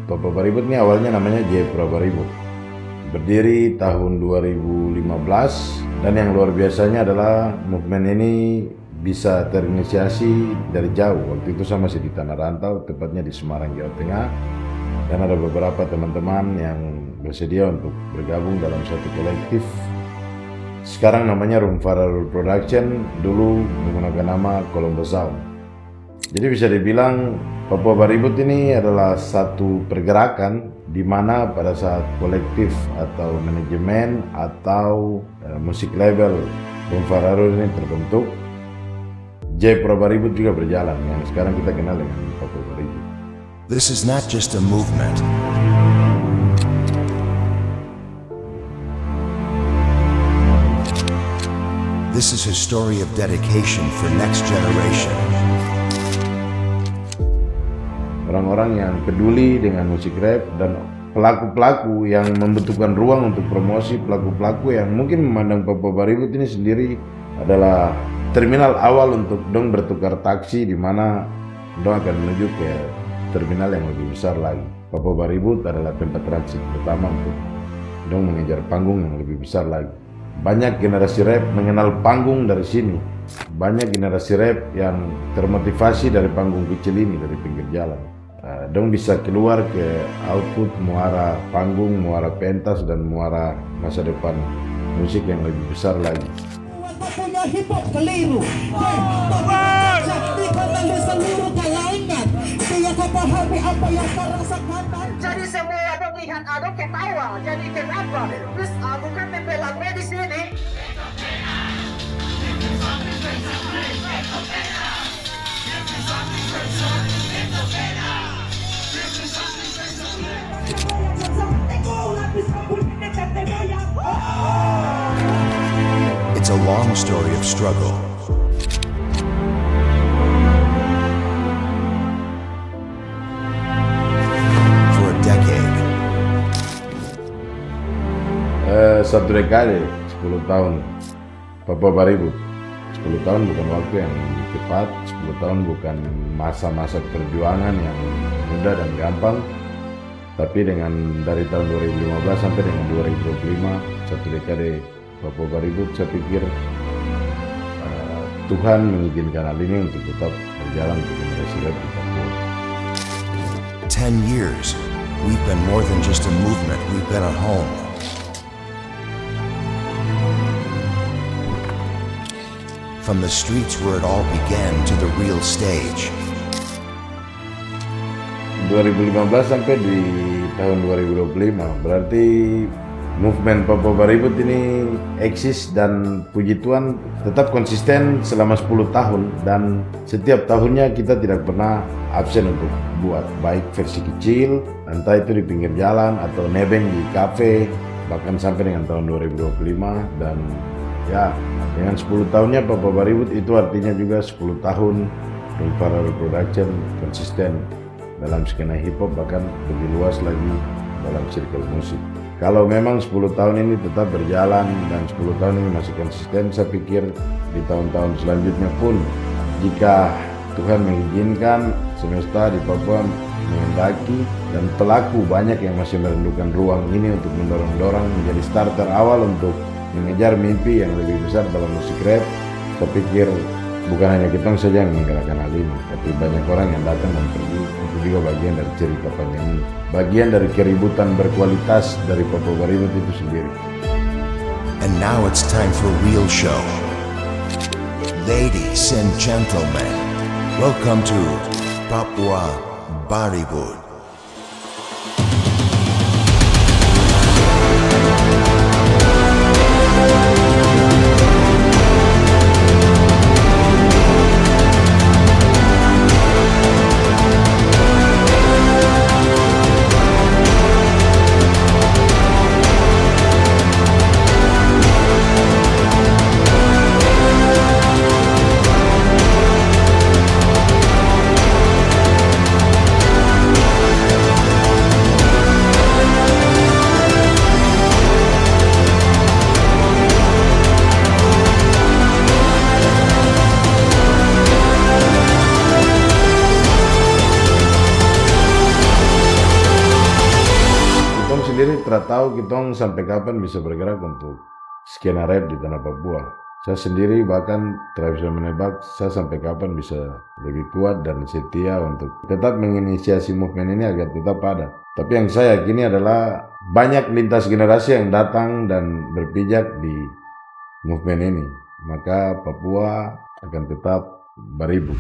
Papua Baribut ini awalnya namanya Jayapura Baribut. Berdiri tahun 2015 dan yang luar biasanya adalah movement ini bisa terinisiasi dari jauh. Waktu itu saya masih di Tanah Rantau, tepatnya di Semarang, Jawa Tengah. Dan ada beberapa teman-teman yang bersedia untuk bergabung dalam satu kolektif. Sekarang namanya Room Fararul Production, dulu menggunakan nama Colombo Sound. Jadi bisa dibilang Papua Baribut ini adalah satu pergerakan di mana pada saat kolektif atau manajemen atau musik label Room Fararul ini terbentuk, Jayapura Baribut juga berjalan yang sekarang kita kenal dengan Papua Baribut. This is not just a movement. This is a story of dedication for next generation. Orang-orang yang peduli dengan musik rap dan pelaku-pelaku yang membutuhkan ruang untuk promosi, pelaku-pelaku yang mungkin memandang Papua Baribut ini sendiri adalah terminal awal untuk dong bertukar taksi di mana dong akan menuju ke terminal yang lebih besar lagi. Papua Baribut adalah tempat transit pertama untuk dong mengejar panggung yang lebih besar lagi. Banyak generasi rap mengenal panggung dari sini. Banyak generasi rap yang termotivasi dari panggung kecil ini, dari pinggir jalan. Dong bisa keluar ke output muara panggung, muara pentas, dan muara masa depan musik yang lebih besar lagi. Punya hip hop keliru. Jadi kembali seluruh kalangan. Dia kepahami apa yang kau rasakan. Jadi semua ada melihat ada ketawa. Jadi kenapa? Terus bukan membela gue di sini. It's a long story of struggle. For a decade. Satu dekade, 10 tahun Papua Baribut. 10 tahun bukan waktu yang cepat, 10 tahun bukan masa-masa perjuangan yang mudah dan gampang. Tapi dengan dari tahun 2015 sampai dengan 2025, satu dekade Papua Baribut, saya pikir Tuhan mengizinkan hal ini untuk tetap berjalan untuk generasi rap di Papua. 10 years, we've been more than just a movement, we've been a home. From the streets where it all began to the real stage. 2015 sampai di tahun 2025, berarti movement Papua Baribut ini eksis dan puji Tuhan tetap konsisten selama 10 tahun, dan setiap tahunnya kita tidak pernah absen untuk buat, baik versi kecil, entah itu di pinggir jalan atau nebeng di kafe, bahkan sampai dengan tahun 2025. Dan ya, dengan 10 tahunnya Papua Baribut itu artinya juga 10 tahun Room Fararul Production konsisten dalam skena hip hop, bahkan lebih luas lagi dalam circle musik. Kalau memang 10 tahun ini tetap berjalan dan 10 tahun ini masih konsisten, saya pikir di tahun-tahun selanjutnya pun, jika Tuhan mengizinkan, semesta di Papua menghendaki, dan pelaku banyak yang masih merindukan ruang ini untuk mendorong-dorong menjadi starter awal untuk mengejar mimpi yang lebih besar dalam musik rap. Saya pikir bukan hanya kita saja yang menggerakkan hal ini, tapi banyak orang yang datang dan pergi. Itu juga bagian dari cerita panjang ini, bagian dari keributan berkualitas dari Papua Baribut itu sendiri. And now it's time for real show. Ladies and gentlemen, welcome to Papua Baribut. sendiri tidak tahu kita sampai kapan bisa bergerak untuk skena rap di tanah Papua. Saya sendiri bahkan tidak bisa menebak saya sampai kapan bisa lebih kuat dan setia untuk tetap menginisiasi movement ini agar tetap ada. Tapi yang saya yakini adalah banyak lintas generasi yang datang dan berpijak di movement ini. Maka Papua akan tetap beribu.